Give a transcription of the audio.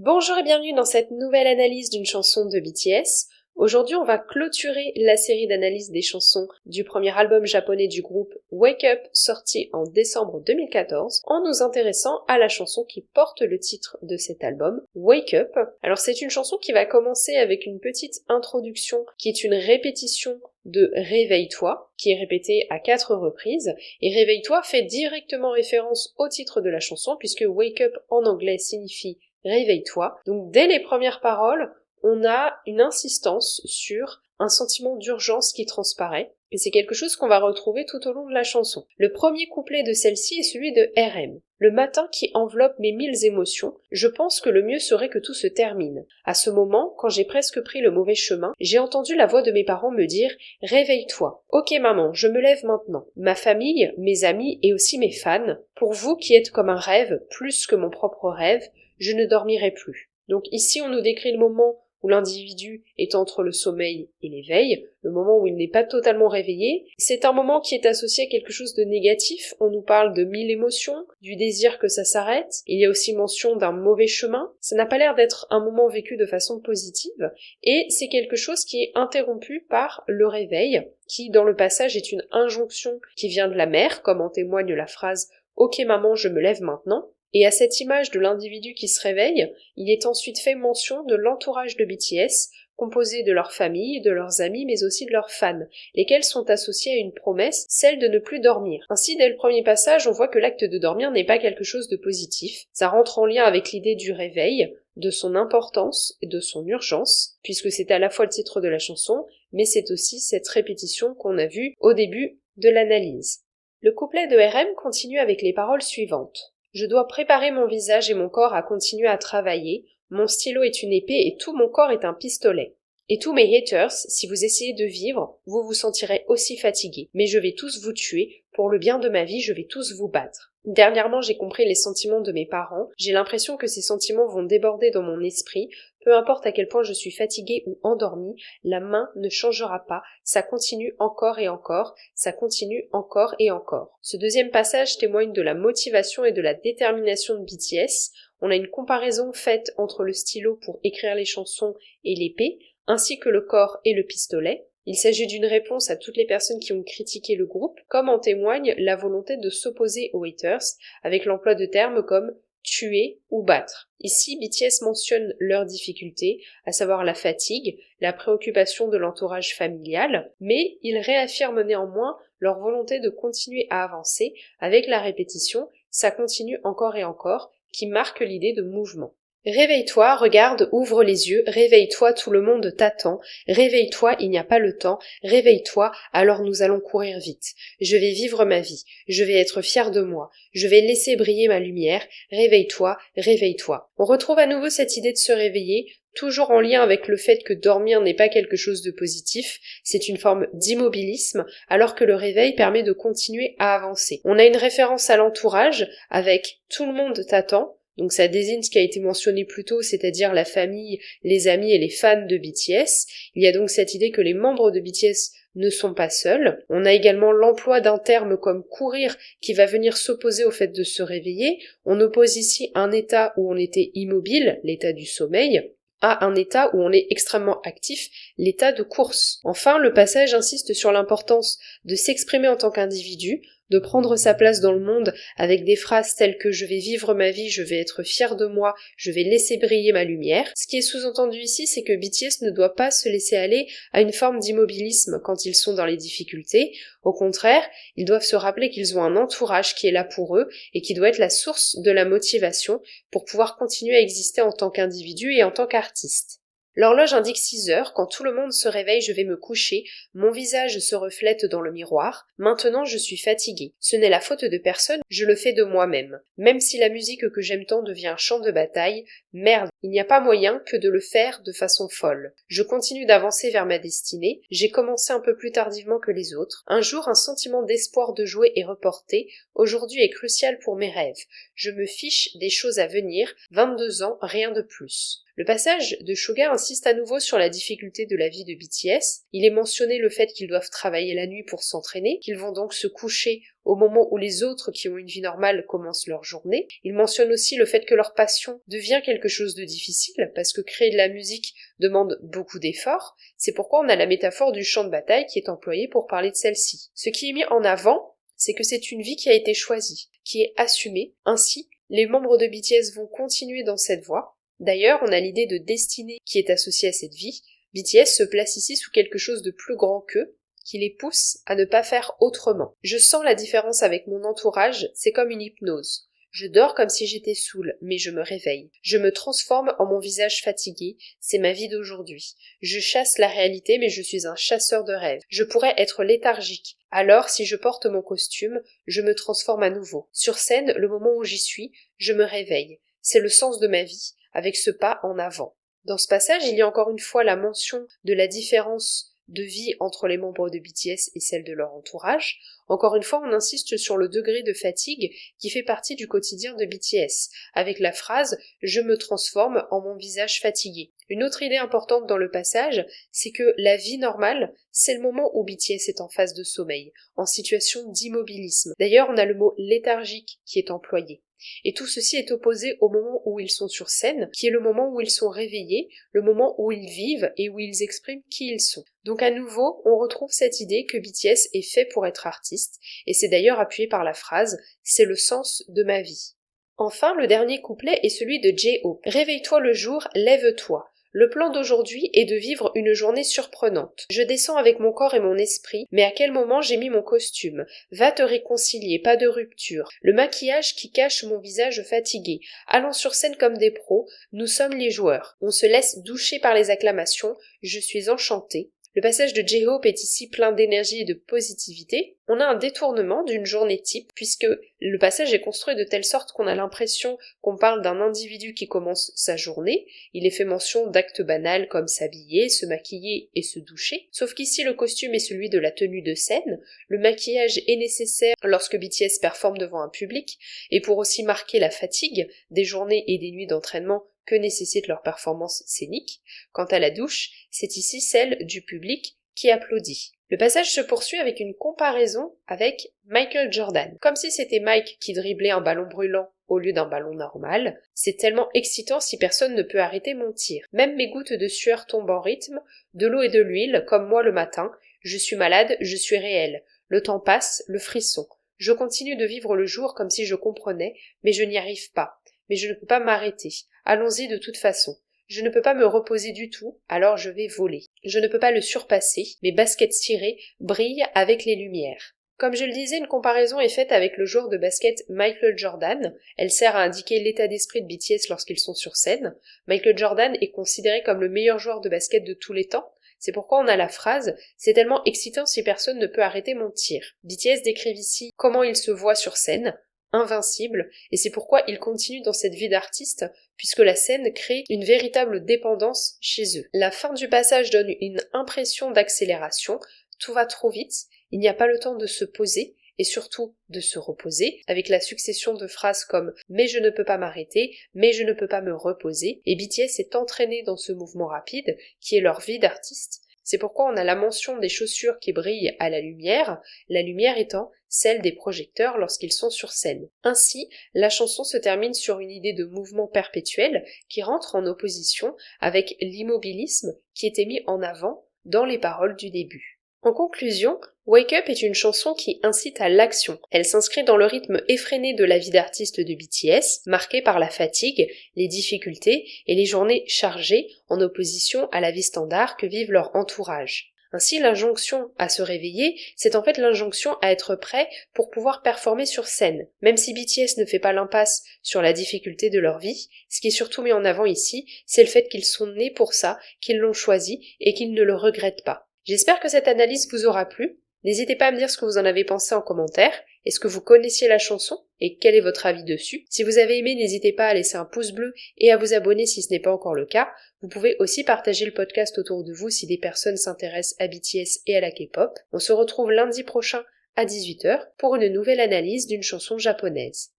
Bonjour et bienvenue dans cette nouvelle analyse d'une chanson de BTS. Aujourd'hui, on va clôturer la série d'analyses des chansons du premier album japonais du groupe Wake Up, sorti en décembre 2014, en nous intéressant à la chanson qui porte le titre de cet album, Wake Up. Alors c'est une chanson qui va commencer avec une petite introduction qui est une répétition de Réveille-toi, qui est répétée à 4 reprises, et Réveille-toi fait directement référence au titre de la chanson, puisque Wake Up en anglais signifie Réveille-toi. Donc dès les premières paroles, on a une insistance sur un sentiment d'urgence qui transparaît, et c'est quelque chose qu'on va retrouver tout au long de la chanson. Le premier couplet de celle-ci est celui de RM. Le matin qui enveloppe mes 1000 émotions, je pense que le mieux serait que tout se termine. À ce moment, quand j'ai presque pris le mauvais chemin, j'ai entendu la voix de mes parents me dire « Réveille-toi ». Ok maman, je me lève maintenant. Ma famille, mes amis et aussi mes fans, pour vous qui êtes comme un rêve, plus que mon propre rêve, je ne dormirai plus. Donc ici, on nous décrit le moment où l'individu est entre le sommeil et l'éveil, le moment où il n'est pas totalement réveillé. C'est un moment qui est associé à quelque chose de négatif. On nous parle de 1000 émotions, du désir que ça s'arrête. Il y a aussi mention d'un mauvais chemin. Ça n'a pas l'air d'être un moment vécu de façon positive. Et c'est quelque chose qui est interrompu par le réveil, qui dans le passage est une injonction qui vient de la mère, comme en témoigne la phrase « Ok maman, je me lève maintenant ». Et à cette image de l'individu qui se réveille, il est ensuite fait mention de l'entourage de BTS, composé de leur famille, de leurs amis, mais aussi de leurs fans, lesquels sont associés à une promesse, celle de ne plus dormir. Ainsi, dès le premier passage, on voit que l'acte de dormir n'est pas quelque chose de positif. Ça rentre en lien avec l'idée du réveil, de son importance et de son urgence, puisque c'est à la fois le titre de la chanson, mais c'est aussi cette répétition qu'on a vue au début de l'analyse. Le couplet de RM continue avec les paroles suivantes. Je dois préparer mon visage et mon corps à continuer à travailler, mon stylo est une épée et tout mon corps est un pistolet. Et tous mes haters, si vous essayez de vivre, vous vous sentirez aussi fatigués. Mais je vais tous vous tuer, pour le bien de ma vie, je vais tous vous battre. Dernièrement, j'ai compris les sentiments de mes parents, j'ai l'impression que ces sentiments vont déborder dans mon esprit, peu importe à quel point je suis fatiguée ou endormie, la main ne changera pas, ça continue encore et encore, ça continue encore et encore. Ce deuxième passage témoigne de la motivation et de la détermination de BTS. On a une comparaison faite entre le stylo pour écrire les chansons et l'épée, ainsi que le corps et le pistolet. Il s'agit d'une réponse à toutes les personnes qui ont critiqué le groupe, comme en témoigne la volonté de s'opposer aux haters, avec l'emploi de termes comme tuer ou battre. Ici, BTS mentionne leurs difficultés, à savoir la fatigue, la préoccupation de l'entourage familial, mais ils réaffirment néanmoins leur volonté de continuer à avancer avec la répétition « ça continue encore et encore » qui marque l'idée de mouvement. Réveille-toi, regarde, ouvre les yeux, réveille-toi, tout le monde t'attend, réveille-toi, il n'y a pas le temps, réveille-toi, alors nous allons courir vite. Je vais vivre ma vie, je vais être fier de moi, je vais laisser briller ma lumière, réveille-toi, réveille-toi. On retrouve à nouveau cette idée de se réveiller, toujours en lien avec le fait que dormir n'est pas quelque chose de positif, c'est une forme d'immobilisme, alors que le réveil permet de continuer à avancer. On a une référence à l'entourage, avec tout le monde t'attend, donc ça désigne ce qui a été mentionné plus tôt, c'est-à-dire la famille, les amis et les fans de BTS. Il y a donc cette idée que les membres de BTS ne sont pas seuls. On a également l'emploi d'un terme comme courir qui va venir s'opposer au fait de se réveiller. On oppose ici un état où on était immobile, l'état du sommeil, à un état où on est extrêmement actif, l'état de course. Enfin, le passage insiste sur l'importance de s'exprimer en tant qu'individu, de prendre sa place dans le monde avec des phrases telles que « je vais vivre ma vie, je vais être fier de moi, je vais laisser briller ma lumière ». Ce qui est sous-entendu ici, c'est que BTS ne doit pas se laisser aller à une forme d'immobilisme quand ils sont dans les difficultés. Au contraire, ils doivent se rappeler qu'ils ont un entourage qui est là pour eux et qui doit être la source de la motivation pour pouvoir continuer à exister en tant qu'individu et en tant qu'artiste. L'horloge indique 6 heures, quand tout le monde se réveille, je vais me coucher, mon visage se reflète dans le miroir, maintenant je suis fatiguée. Ce n'est la faute de personne, je le fais de moi-même. Même si la musique que j'aime tant devient un champ de bataille, merde, il n'y a pas moyen que de le faire de façon folle. Je continue d'avancer vers ma destinée, j'ai commencé un peu plus tardivement que les autres. Un jour, un sentiment d'espoir de jouer est reporté, aujourd'hui est crucial pour mes rêves. Je me fiche des choses à venir, 22 ans, rien de plus. Le passage de Suga insiste à nouveau sur la difficulté de la vie de BTS. Il est mentionné le fait qu'ils doivent travailler la nuit pour s'entraîner, qu'ils vont donc se coucher au moment où les autres qui ont une vie normale commencent leur journée. Il mentionne aussi le fait que leur passion devient quelque chose de difficile, parce que créer de la musique demande beaucoup d'efforts. C'est pourquoi on a la métaphore du champ de bataille qui est employée pour parler de celle-ci. Ce qui est mis en avant, c'est que c'est une vie qui a été choisie, qui est assumée. Ainsi, les membres de BTS vont continuer dans cette voie. D'ailleurs, on a l'idée de destinée qui est associée à cette vie. BTS se place ici sous quelque chose de plus grand qu'eux, qui les pousse à ne pas faire autrement. Je sens la différence avec mon entourage, c'est comme une hypnose. Je dors comme si j'étais saoule, mais je me réveille. Je me transforme en mon visage fatigué, c'est ma vie d'aujourd'hui. Je chasse la réalité, mais je suis un chasseur de rêves. Je pourrais être léthargique. Alors, si je porte mon costume, je me transforme à nouveau. Sur scène, le moment où j'y suis, je me réveille. C'est le sens de ma vie, avec ce pas en avant. Dans ce passage, il y a encore une fois la mention de la différence de vie entre les membres de BTS et celle de leur entourage. Encore une fois, on insiste sur le degré de fatigue qui fait partie du quotidien de BTS, avec la phrase « Je me transforme en mon visage fatigué ». Une autre idée importante dans le passage, c'est que la vie normale, c'est le moment où BTS est en phase de sommeil, en situation d'immobilisme. D'ailleurs, on a le mot léthargique qui est employé. Et tout ceci est opposé au moment où ils sont sur scène, qui est le moment où ils sont réveillés, le moment où ils vivent et où ils expriment qui ils sont. Donc à nouveau, on retrouve cette idée que BTS est fait pour être artiste, et c'est d'ailleurs appuyé par la phrase « c'est le sens de ma vie ». Enfin, le dernier couplet est celui de J-Hope. « Réveille-toi le jour, lève-toi ». Le plan d'aujourd'hui est de vivre une journée surprenante. Je descends avec mon corps et mon esprit, mais à quel moment j'ai mis mon costume? Va te réconcilier, pas de rupture. Le maquillage qui cache mon visage fatigué. Allons sur scène comme des pros, nous sommes les joueurs. On se laisse doucher par les acclamations, je suis enchantée. Le passage de J-Hope est ici plein d'énergie et de positivité. On a un détournement d'une journée type, puisque le passage est construit de telle sorte qu'on a l'impression qu'on parle d'un individu qui commence sa journée. Il est fait mention d'actes banals comme s'habiller, se maquiller et se doucher. Sauf qu'ici le costume est celui de la tenue de scène. Le maquillage est nécessaire lorsque BTS performe devant un public, et pour aussi marquer la fatigue des journées et des nuits d'entraînement que nécessite leur performance scénique. Quant à la douche, c'est ici celle du public qui applaudit. Le passage se poursuit avec une comparaison avec Michael Jordan. Comme si c'était Mike qui driblait un ballon brûlant au lieu d'un ballon normal. C'est tellement excitant si personne ne peut arrêter mon tir. Même mes gouttes de sueur tombent en rythme, de l'eau et de l'huile, comme moi le matin. Je suis malade, je suis réel. Le temps passe, le frisson. Je continue de vivre le jour comme si je comprenais, mais je n'y arrive pas. Mais je ne peux pas m'arrêter. Allons-y de toute façon. Je ne peux pas me reposer du tout, alors je vais voler. Je ne peux pas le surpasser, mes baskets cirées brillent avec les lumières. Comme je le disais, une comparaison est faite avec le joueur de basket Michael Jordan. Elle sert à indiquer l'état d'esprit de BTS lorsqu'ils sont sur scène. Michael Jordan est considéré comme le meilleur joueur de basket de tous les temps. C'est pourquoi on a la phrase « C'est tellement excitant si personne ne peut arrêter mon tir ». BTS décrivent ici comment il se voit sur scène, invincible, et c'est pourquoi ils continuent dans cette vie d'artiste, puisque la scène crée une véritable dépendance chez eux. La fin du passage donne une impression d'accélération, tout va trop vite, il n'y a pas le temps de se poser, et surtout de se reposer, avec la succession de phrases comme « mais je ne peux pas m'arrêter »,« mais je ne peux pas me reposer », et BTS est entraîné dans ce mouvement rapide, qui est leur vie d'artiste. C'est pourquoi on a la mention des chaussures qui brillent à la lumière étant celle des projecteurs lorsqu'ils sont sur scène. Ainsi, la chanson se termine sur une idée de mouvement perpétuel qui rentre en opposition avec l'immobilisme qui était mis en avant dans les paroles du début. En conclusion, Wake Up est une chanson qui incite à l'action. Elle s'inscrit dans le rythme effréné de la vie d'artiste de BTS, marquée par la fatigue, les difficultés et les journées chargées en opposition à la vie standard que vivent leur entourage. Ainsi, l'injonction à se réveiller, c'est en fait l'injonction à être prêt pour pouvoir performer sur scène. Même si BTS ne fait pas l'impasse sur la difficulté de leur vie, ce qui est surtout mis en avant ici, c'est le fait qu'ils sont nés pour ça, qu'ils l'ont choisi et qu'ils ne le regrettent pas. J'espère que cette analyse vous aura plu. N'hésitez pas à me dire ce que vous en avez pensé en commentaire. Est-ce que vous connaissiez la chanson et quel est votre avis dessus? Si vous avez aimé, n'hésitez pas à laisser un pouce bleu et à vous abonner si ce n'est pas encore le cas. Vous pouvez aussi partager le podcast autour de vous si des personnes s'intéressent à BTS et à la K-pop. On se retrouve lundi prochain à 18h pour une nouvelle analyse d'une chanson japonaise.